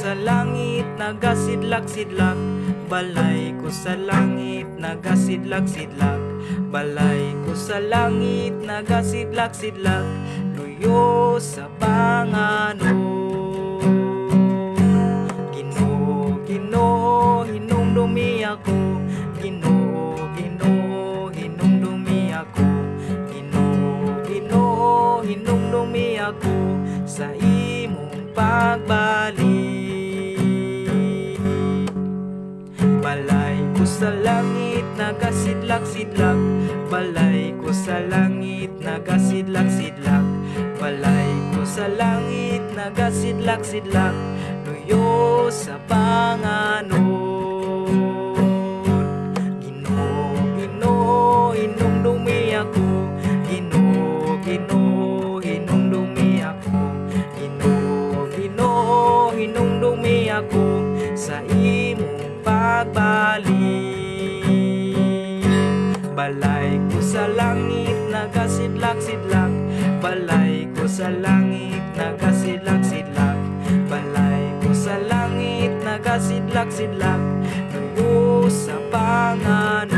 sa langit, nagasidlak-sidlak. Balay ko sa langit, nagasidlak-sidlak. Balay ko sa langit, nagasidlak-sidlak. Luyo sa banganon. Ginoo, Ginoo, hinumdumi ako. Ginoo, Ginoo, hinumdumi ako. Ginoo, Ginoo, hinumdumi ako sa imong pagbalik. Balay ko sa langit, nagasidlak-sidlak. Balay ko sa langit, nagasidlak-sidlak. Balay ko sa langit, nagasidlak-sidlak. Luyo sa banganon. Ginoo, Ginoo, hinumdumi ako. Ginoo, Ginoo, hinumdumi ako. Ginoo, Ginoo, hinumdumi ako sa imong pagbalik. Balay ko sa langit, nagasidlak-sidlak. Balay ko sa langit, nagasidlak-sidlak. Balay ko sa langit, nagasidlak-sidlak. Luyo sa banganon.